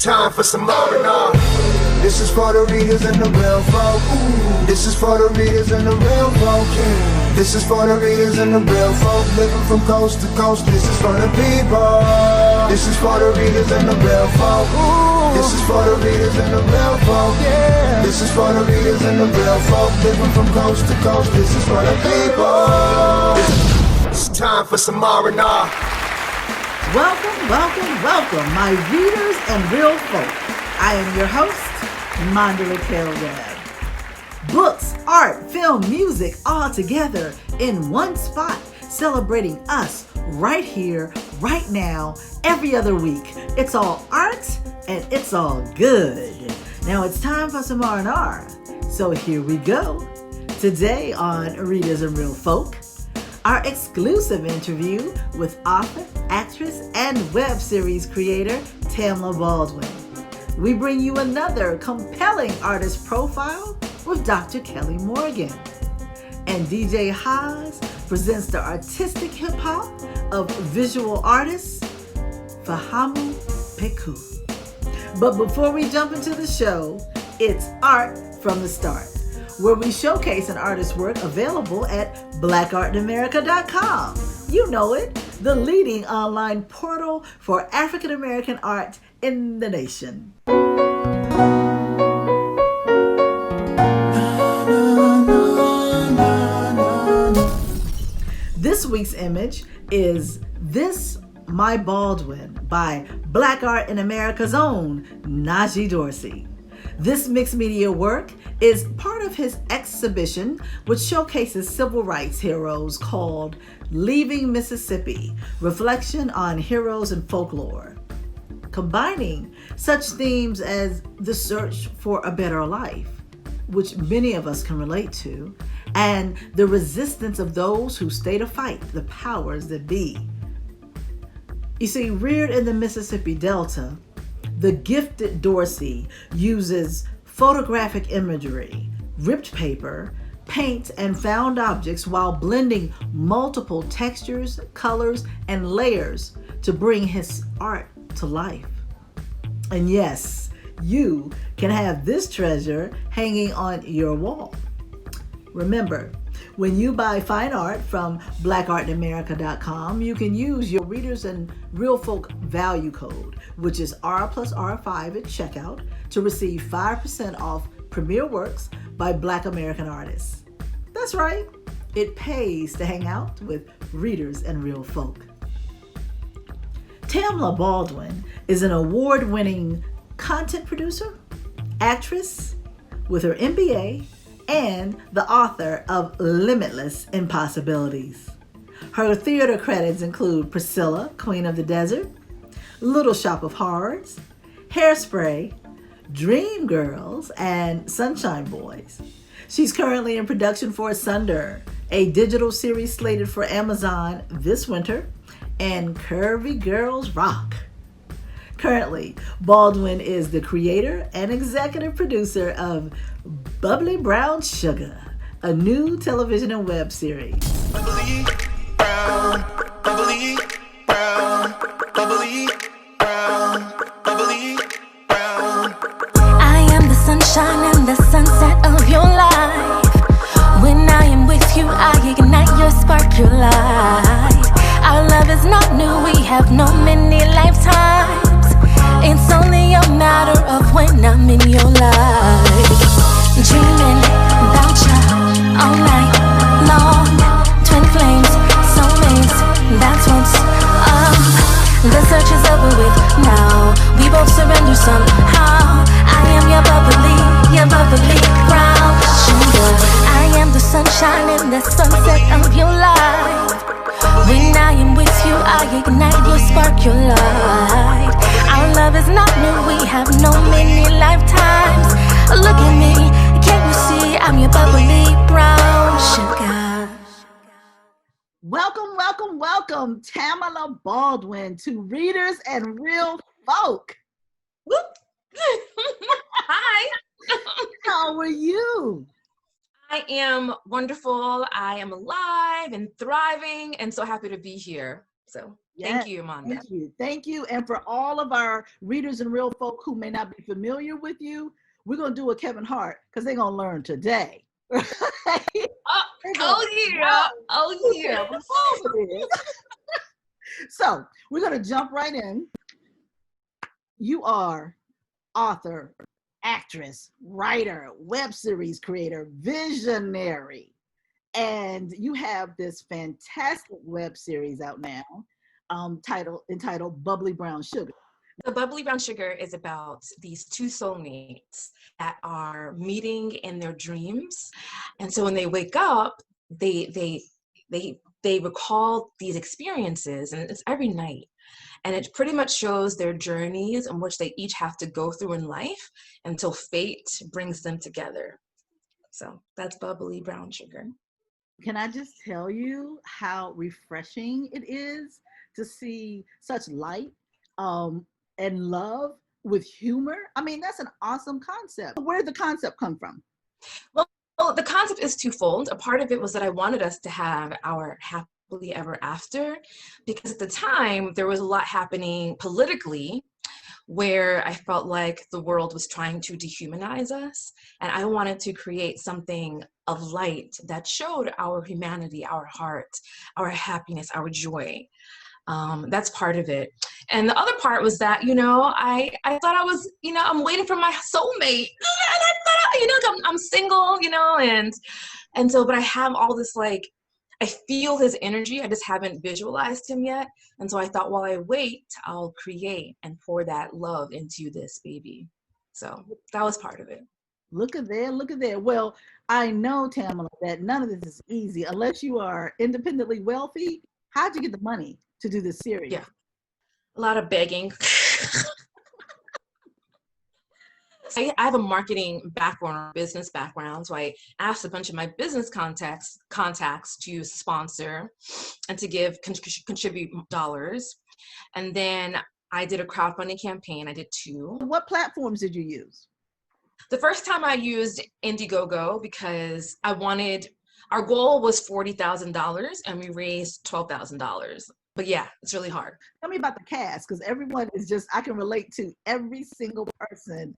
Time for some R&R. This is for the readers and the real folk. This is for the readers and the real folk. This is for the readers and the real folk. Living from coast to coast. This is for the people. This is for the readers and the real folk. This is for the readers and the real folk. This is for the readers and the real folk. Living from coast to coast. This is for the people. It's time for some R&R. Welcome, welcome, welcome, my readers and real folk. I am your host, Mandela Webb. Books, art, film, music, all together in one spot, celebrating us right here, right now, every other week. It's all art and it's all good. Now it's time for some R&R. So here we go. Today on Readers and Real Folk, our exclusive interview with author, actress, and web series creator Tamala Baldwin. We bring you another compelling artist profile with Dr. Kelli Morgan. And DJ Haas presents the artistic hip-hop of visual artist Fahamu Pecou. But before we jump into the show, it's Art from the Start, where we showcase an artist's work available at blackartinamerica.com. You know it, the leading online portal for African American art in the nation. This week's image is This My Baldwin by Black Art in America's own Najee Dorsey. This mixed media work is part of his exhibition, which showcases civil rights heroes called Leaving Mississippi, Reflection on Heroes and Folklore, combining such themes as the search for a better life, which many of us can relate to, and the resistance of those who stay to fight the powers that be. You see, reared in the Mississippi Delta, the gifted Dorsey uses photographic imagery, ripped paper, paint, and found objects while blending multiple textures, colors, and layers to bring his art to life. And yes, you can have this treasure hanging on your wall. Remember, when you buy fine art from blackartinamerica.com, you can use your Readers and Real Folk value code, which is R plus R5 at checkout, to receive 5% off premier works by Black American artists. That's right, it pays to hang out with Readers and Real Folk. Tamala Baldwin is an award-winning content producer, actress with her MBA, and the author of Limitless Impossibilities. Her theater credits include Priscilla, Queen of the Desert, Little Shop of Horrors, Hairspray, Dreamgirls, and Sunshine Boys. She's currently in production for Asunder, a digital series slated for Amazon this winter, and Curvy Girls Rock. Currently, Baldwin is the creator and executive producer of Bubbly Brown Sugar, a new television and web series. Bubbly brown, bubbly brown, bubbly brown, bubbly brown. I am the sunshine and the sunset of your life. When I am with you, I ignite your spark, your light. Our love is not new, we have known many lifetimes. It's only a matter of when I'm in your life. Dreaming about you all night long. Twin flames, soulmates, that's what's up. The search is over with now. We both surrender somehow. I am your bubbly brown sugar. I am the sunshine and the sunset of your life. When I am with you, I ignite your spark, your light. Our love is not new, we have known many lifetimes. Look at me, can't you see I'm your bubbly brown sugar? Welcome, welcome, welcome, Tamala Baldwin to Readers and Real Folk. Whoop. Hi. How are you? I am wonderful. I am alive and thriving and so happy to be here. So Yes, thank you, Amanda. thank you. Thank you. And for all of our readers and real folk who may not be familiar with you, we're going to do a Kevin Hart because they're going to learn today. Oh yeah. Oh yeah. So we're going to jump right in. You are author, actress, writer, web series creator, visionary. And you have this fantastic web series out now entitled Bubbly Brown Sugar. The Bubbly Brown Sugar is about these two soulmates that are meeting in their dreams. And so when they wake up, they recall these experiences, and it's every night. And it pretty much shows their journeys in which they each have to go through in life until fate brings them together. So that's Bubbly Brown Sugar. Can I just tell you how refreshing it is to see such light and love with humor? I mean, that's an awesome concept. Where did the concept come from? Well, the concept is twofold. A part of it was that I wanted us to have our happily ever after, because at the time there was a lot happening politically where I felt like the world was trying to dehumanize us. And I wanted to create something of light that showed our humanity, our heart, our happiness, our joy. That's part of it. And the other part was that, I thought I was, I'm waiting for my soulmate. And I thought, I'm single, and so, but I have all this, like, I feel his energy. I just haven't visualized him yet. And so I thought, while I wait, I'll create and pour that love into this baby. So that was part of it. Look at there, look at there. Well, I know, Tamala, that none of this is easy unless you are independently wealthy. How'd you get the money to do this series? Yeah, a lot of begging. I have a marketing background or business background, so I asked a bunch of my business contacts to sponsor and to contribute dollars. And then I did a crowdfunding campaign. I did 2. What platforms did you use? The first time I used Indiegogo because our goal was $40,000 and we raised $12,000. But yeah, it's really hard. Tell me about the cast, because everyone is just, I can relate to every single person.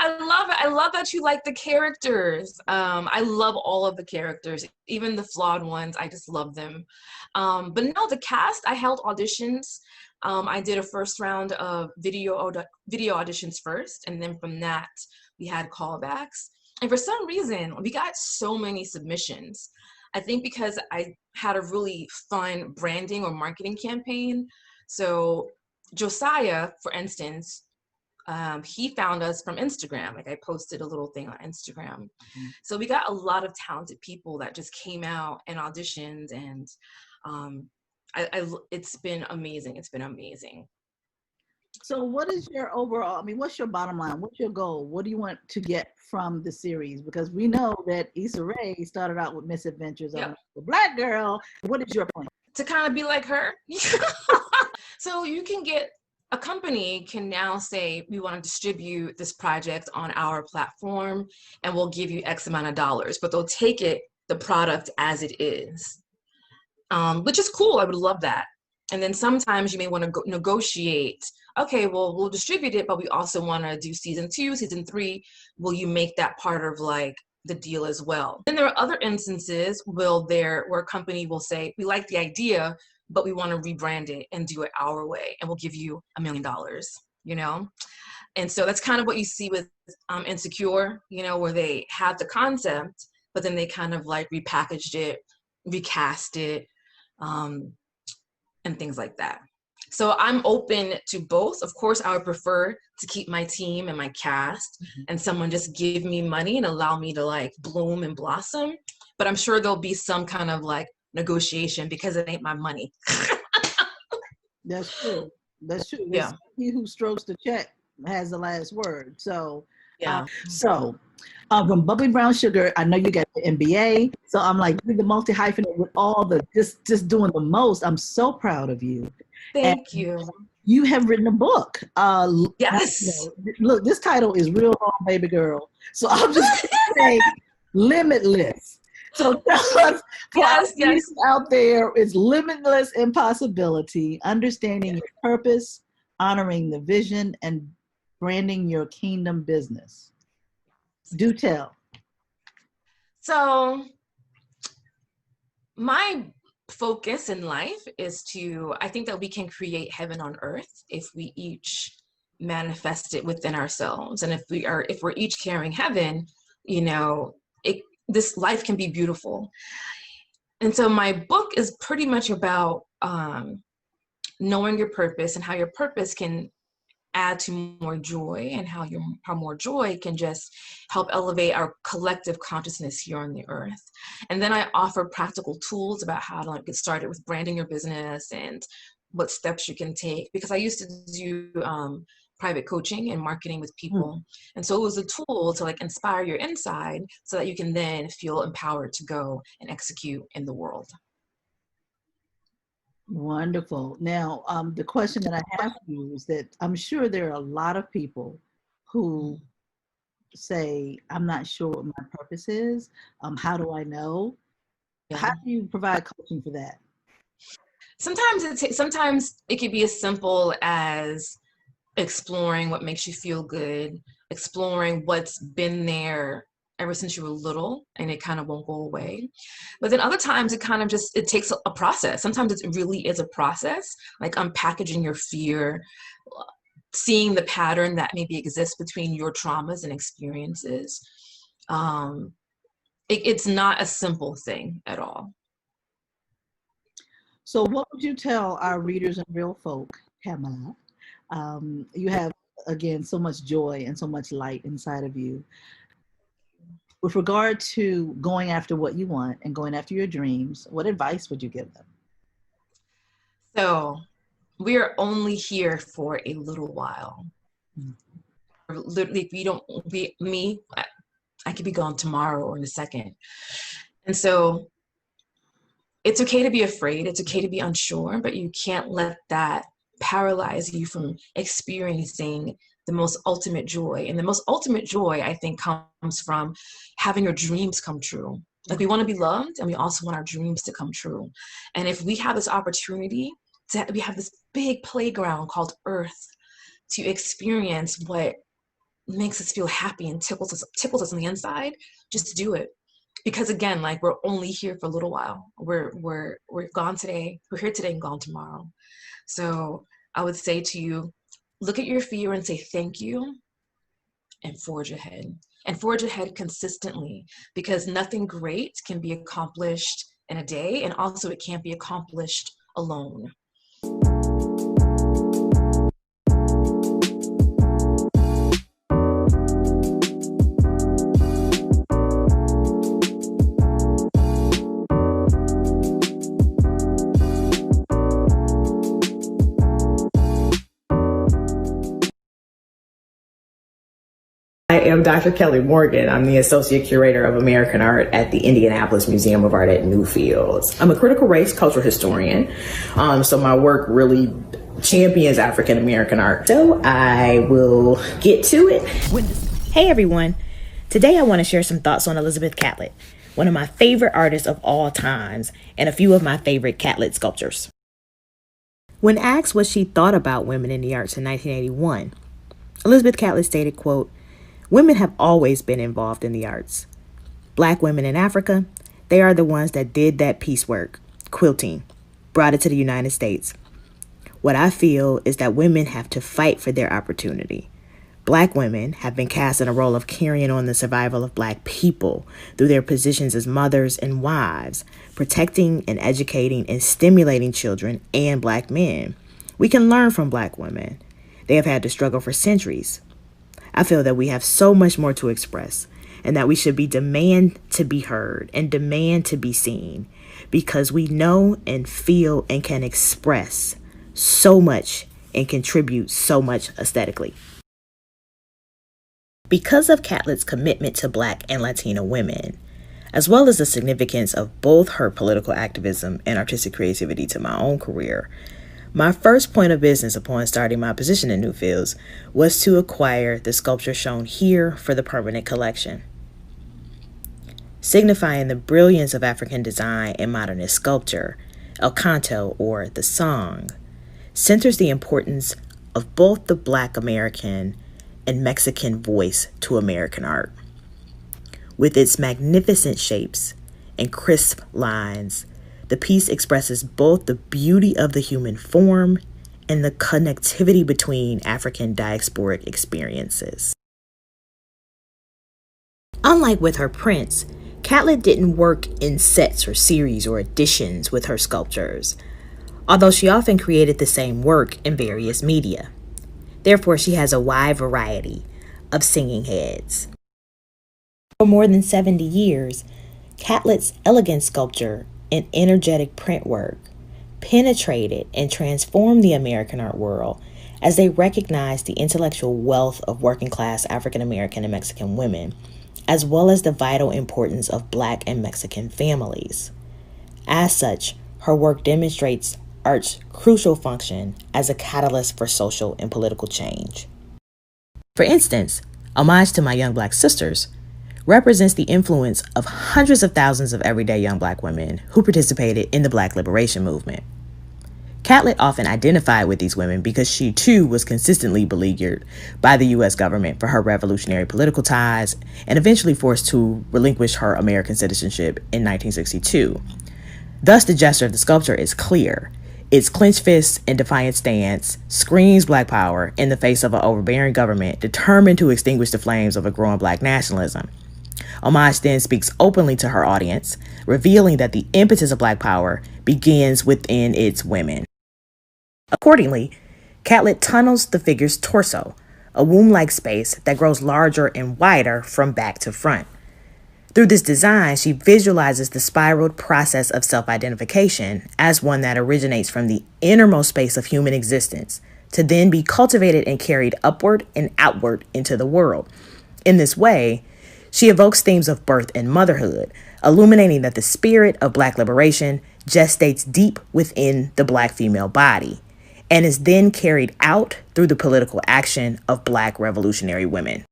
I love it. I love that you like the characters. I love all of the characters, even the flawed ones. I just love them. But no, the cast, I held auditions. I did a first round of video auditions first, and then from that, we had callbacks. And for some reason, we got so many submissions. I think because I had a really fun branding or marketing campaign. So Josiah, for instance, he found us from Instagram. Like, I posted a little thing on Instagram. Mm-hmm. So we got a lot of talented people that just came out and auditioned, and it's been amazing. It's been amazing. So what is your overall, what's your bottom line? What's your goal? What do you want to get from the series? Because we know that Issa Rae started out with Misadventures of the Black Girl. What is your plan? To kind of be like her. So you can a company can now say, we want to distribute this project on our platform and we'll give you X amount of dollars, but they'll take the product as it is, which is cool. I would love that. And then sometimes you may want to negotiate, okay, well, we'll distribute it, but we also want to do season 2, season 3. Will you make that part of like the deal as well? Then there are other instances where a company will say, we like the idea, but we want to rebrand it and do it our way, and we'll give you $1 million, And so that's kind of what you see with Insecure, where they have the concept, but then they kind of like repackaged it, recast it, and things like that. So I'm open to both. Of course, I would prefer to keep my team and my cast and someone just give me money and allow me to like bloom and blossom. But I'm sure there'll be some kind of like negotiation because it ain't my money. That's true. That's true. Yeah. He who strokes the check has the last word. So, yeah. From Bubbly Brown Sugar, I know you got the MBA. So I'm like, the multi-hyphenate with all the, just doing the most. I'm so proud of you. Thank you. You have written a book. Yes. Look, this title is real long, baby girl. So I'm just saying, limitless. So tell us, for our Yes, yes. readers out there, it's limitless impossibility, understanding your purpose, honoring the vision, and branding your kingdom business. Do tell. So my focus in life is I think that we can create heaven on earth if we each manifest it within ourselves. And if we're each carrying heaven, this life can be beautiful. And so my book is pretty much about knowing your purpose and how your purpose can add to more joy, and how more joy can just help elevate our collective consciousness here on the earth. And then I offer practical tools about how to get started with branding your business and what steps you can take, because I used to do private coaching and marketing with people. And so it was a tool to inspire your inside so that you can then feel empowered to go and execute in the world. Wonderful. Now, the question that I have for you is that I'm sure there are a lot of people who say, I'm not sure what my purpose is. How do I know? Yeah. How do you provide coaching for that? Sometimes it could be as simple as exploring what makes you feel good, exploring what's been there ever since you were little, and it kind of won't go away. But then other times it kind of it takes a process. Sometimes it really is a process, like unpackaging your fear, seeing the pattern that maybe exists between your traumas and experiences. It's not a simple thing at all. So what would you tell our readers and real folk, Tamala? You have, again, so much joy and so much light inside of you. With regard to going after what you want and going after your dreams, what advice would you give them? So we are only here for a little while. Literally, I could be gone tomorrow or in a second. And so it's okay to be afraid. It's okay to be unsure, but you can't let that paralyze you from experiencing the most ultimate joy. And the most ultimate joy, I think, comes from having your dreams come true. We want to be loved, and we also want our dreams to come true. And if we have this opportunity, we have this big playground called Earth to experience what makes us feel happy and tickles us on the inside, just do it. Because again, we're only here for a little while. We're gone today. We're here today and gone tomorrow. So I would say to you, look at your fear and say thank you, and forge ahead. And forge ahead consistently, because nothing great can be accomplished in a day, and also it can't be accomplished alone. I am Dr. Kelli Morgan. I'm the Associate Curator of American Art at the Indianapolis Museum of Art at Newfields. I'm a critical race cultural historian, so my work really champions African American art. So I will get to it. Hey everyone. Today I want to share some thoughts on Elizabeth Catlin, one of my favorite artists of all times, and a few of my favorite Catlin sculptures. When asked what she thought about women in the arts in 1981, Elizabeth Catlin stated, quote, "Women have always been involved in the arts. Black women in Africa, they are the ones that did that piecework, quilting, brought it to the United States. What I feel is that women have to fight for their opportunity. Black women have been cast in a role of carrying on the survival of Black people through their positions as mothers and wives, protecting and educating and stimulating children and Black men. We can learn from Black women. They have had to struggle for centuries. I feel that we have so much more to express, and that we should demand to be heard and demand to be seen, because we know and feel and can express so much and contribute so much aesthetically." Because of Catlin's commitment to Black and Latino women, as well as the significance of both her political activism and artistic creativity to my own career, my first point of business upon starting my position in Newfields was to acquire the sculpture shown here for the permanent collection. signifying the brilliance of African design and modernist sculpture. El Canto, or the song, centers the importance of both the Black American and Mexican voice to American art. With its magnificent shapes and crisp lines, the piece expresses both the beauty of the human form and the connectivity between African diasporic experiences. Unlike with her prints, Catlin didn't work in sets or series or editions with her sculptures, although she often created the same work in various media. Therefore, she has a wide variety of singing heads. For more than 70 years, Catlin's elegant sculpture and energetic print work penetrated and transformed the American art world as they recognized the intellectual wealth of working-class African American and Mexican women, as well as the vital importance of Black and Mexican families. As such, her work demonstrates art's crucial function as a catalyst for social and political change. For instance, Homage to My Young Black Sisters represents the influence of hundreds of thousands of everyday young Black women who participated in the Black liberation movement. Catlin often identified with these women because she too was consistently beleaguered by the U.S. government for her revolutionary political ties and eventually forced to relinquish her American citizenship in 1962. Thus, the gesture of the sculpture is clear. Its clenched fists and defiant stance screams Black power in the face of an overbearing government determined to extinguish the flames of a growing Black nationalism. Homage then speaks openly to her audience, revealing that the impetus of Black power begins within its women. Accordingly, Catlin tunnels the figure's torso, a womb-like space that grows larger and wider from back to front. Through this design, she visualizes the spiraled process of self-identification as one that originates from the innermost space of human existence, to then be cultivated and carried upward and outward into the world. In this way, she evokes themes of birth and motherhood, illuminating that the spirit of Black liberation gestates deep within the Black female body, and is then carried out through the political action of Black revolutionary women.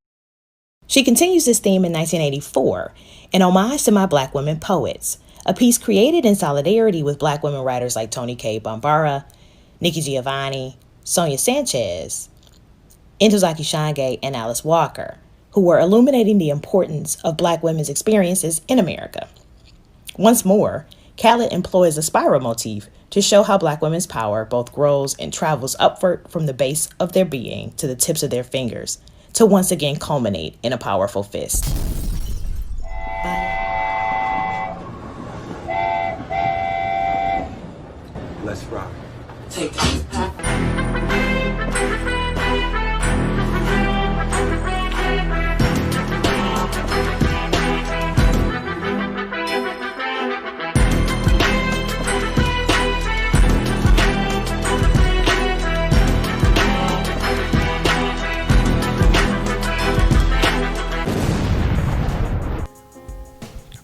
She continues this theme in 1984 in Homage to My Black Women Poets, a piece created in solidarity with Black women writers like Toni Cade Bambara, Nikki Giovanni, Sonia Sanchez, Ntozake Shange, and Alice Walker, who were illuminating the importance of Black women's experiences in America. Once more, Catlin employs a spiral motif to show how Black women's power both grows and travels upward from the base of their being to the tips of their fingers, to once again culminate in a powerful fist. Let's rock. Take this.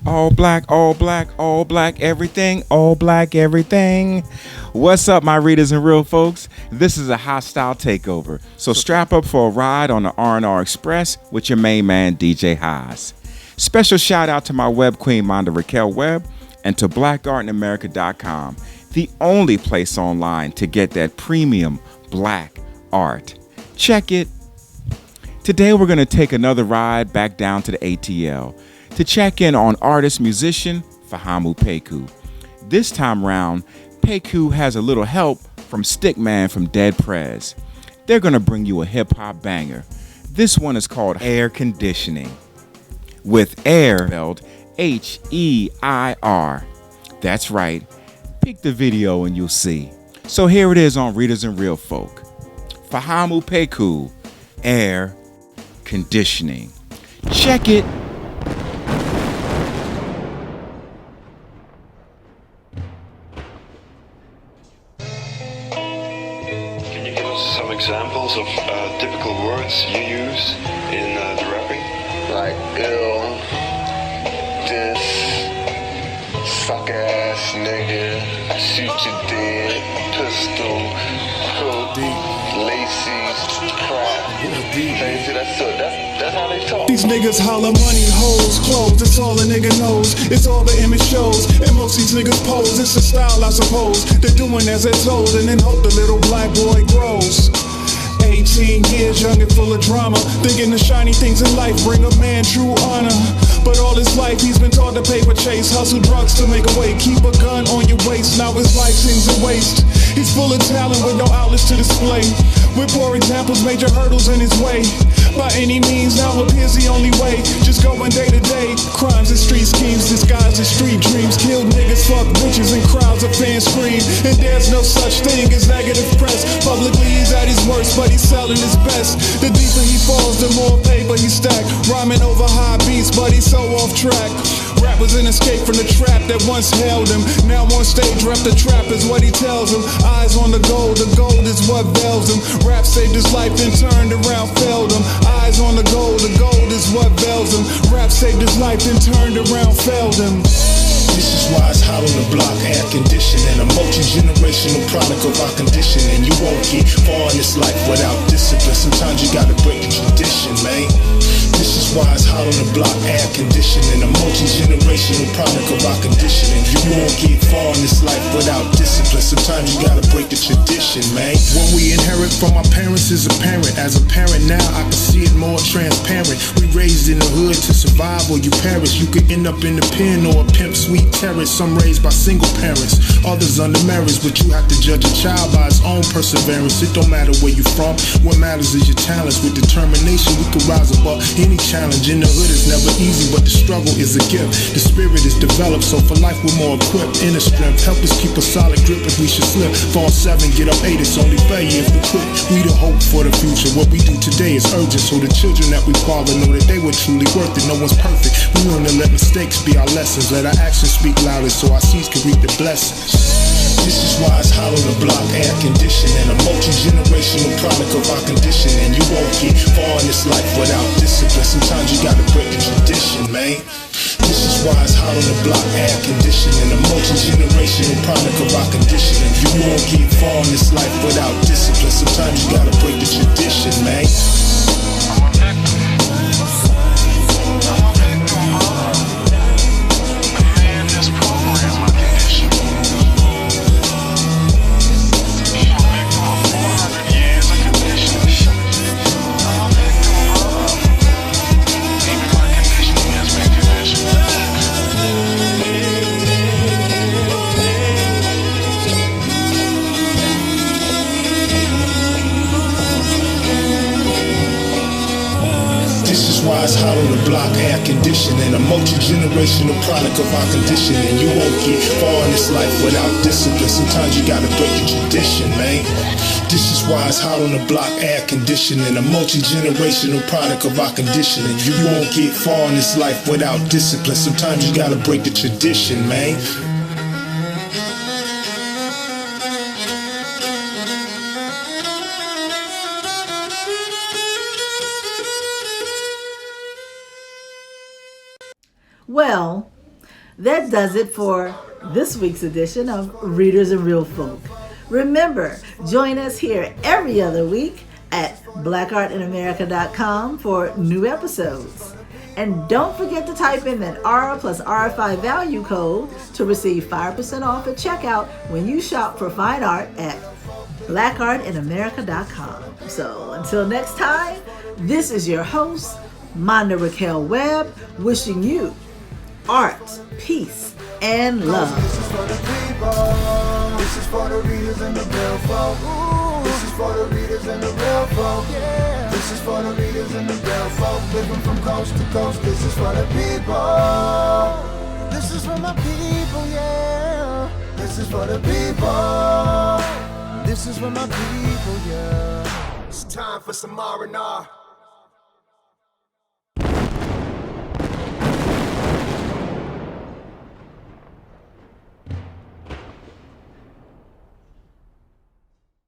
All black, all black, all black, everything, all black, everything. What's up, my readers and real folks? This is a hostile takeover, so strap up for a ride on the R&R Express with your main man, DJ Haas. Special shout out to my web queen, Monda Raquel Webb, and to blackartinamerica.com, the only place online to get that premium Black art. Check it. Today, we're going to take another ride back down to the ATL to check in on artist-musician Fahamu Pecou. This time round, Pecou has a little help from Stickman from Dead Prez. They're gonna bring you a hip-hop banger. This one is called Air Conditioning, with air spelled H-E-I-R. That's right, peek the video and you'll see. So here it is on Readers and Real Folk. Fahamu Pecou, Air Conditioning. Check it. Examples of typical words you use in the rapping? Like ill, this, suck ass nigga, shoot you dead, pistol, hook, lacy, crap. That's how they These niggas holler money, hoes, clothes, it's all a nigga knows. It's all the image shows, and most these niggas pose. It's a style, I suppose. They're doing as they're told, and then hope the little black boy grows. 18 years young and full of drama, thinking the shiny things in life bring a man true honor. But all his life he's been taught to paper chase, hustle drugs to make a way, keep a gun on your waist. Now his life seems a waste. He's full of talent with no outlets to display. With poor examples, major hurdles in his way. By any means, now appears the only way. Just going day to day. Crimes and street schemes disguised as street dreams. Killed niggas, fuck bitches, and crowds of fans scream. And there's no such thing as negative press. Publicly he's at his worst, but he's selling his best. The deeper he falls, the more paper he stack. Rhyming over high beats, but he's so off track. Rap was an escape from the trap that once held him. Now on stage, rep the trap is what he tells him. Eyes on the gold is what veils him. Rap saved his life and turned around, failed him. Eyes on the gold is what veils him. Rap saved his life and turned around, failed him. This is why it's hot on the block, air conditioning. A multi-generational product of our conditioning. You won't get far in this life without discipline. Sometimes you gotta break the tradition, man. This is why it's hot on the block, air conditioning. A multi-generational product of our conditioning. You won't get far in this life without discipline. Sometimes you gotta break the tradition, man. What we inherit from our parents is apparent. As a parent now, I can see it more transparent. We raised in the hood to survive or you perish. You could end up in the pen or a pimp sweet terrace. Some raised by single parents, others under marriage. But you have to judge a child by its own perseverance. It don't matter where you're from. What matters is your talents. With determination, we can rise above any challenge. In the hood is never easy, but the struggle is a gift. The spirit is developed, so for life we're more equipped. Inner strength, help us keep a solid grip if we should slip. Fall 7, get up 8, it's only failure if we quit. We the hope for the future. What we do today is urgent, so the children that we father know that they were truly worth it. No one's perfect. We learn to let mistakes be our lessons. Let our actions speak louder, so our seeds can reap the blessings. This is why it's hot on the block, air conditioning. A multi-generational product of our conditioning. You won't get far in this life without discipline. Sometimes you gotta break the tradition, man. This is why it's hot on the block, air conditioning. A multi-generational product of our conditioning. You won't get far in this life without discipline. Sometimes you gotta break the tradition, man. It's hot on the block, air conditioning. A multi-generational product of our conditioning. You won't get far in this life without discipline. Sometimes you gotta break the tradition, man. This is why it's hot on the block, air conditioning. A multi-generational product of our conditioning. You won't get far in this life without discipline. Sometimes you gotta break the tradition, man. Well, that does it for this week's edition of Readers and Real Folk. Remember, join us here every other week at blackartinamerica.com for new episodes. And don't forget to type in that R plus RFI value code to receive 5% off at checkout when you shop for fine art at blackartinamerica.com. So until next time, this is your host, Monda Raquel Webb, wishing you art, peace, and love. This is for the people. This is for the readers and the real folk. This is for the readers and the real folk. This is for the readers and the real folk. Living from coast to coast. This is for the people. This is for my people, yeah. This is for the people. This is for my people, yeah. It's time for some R&R.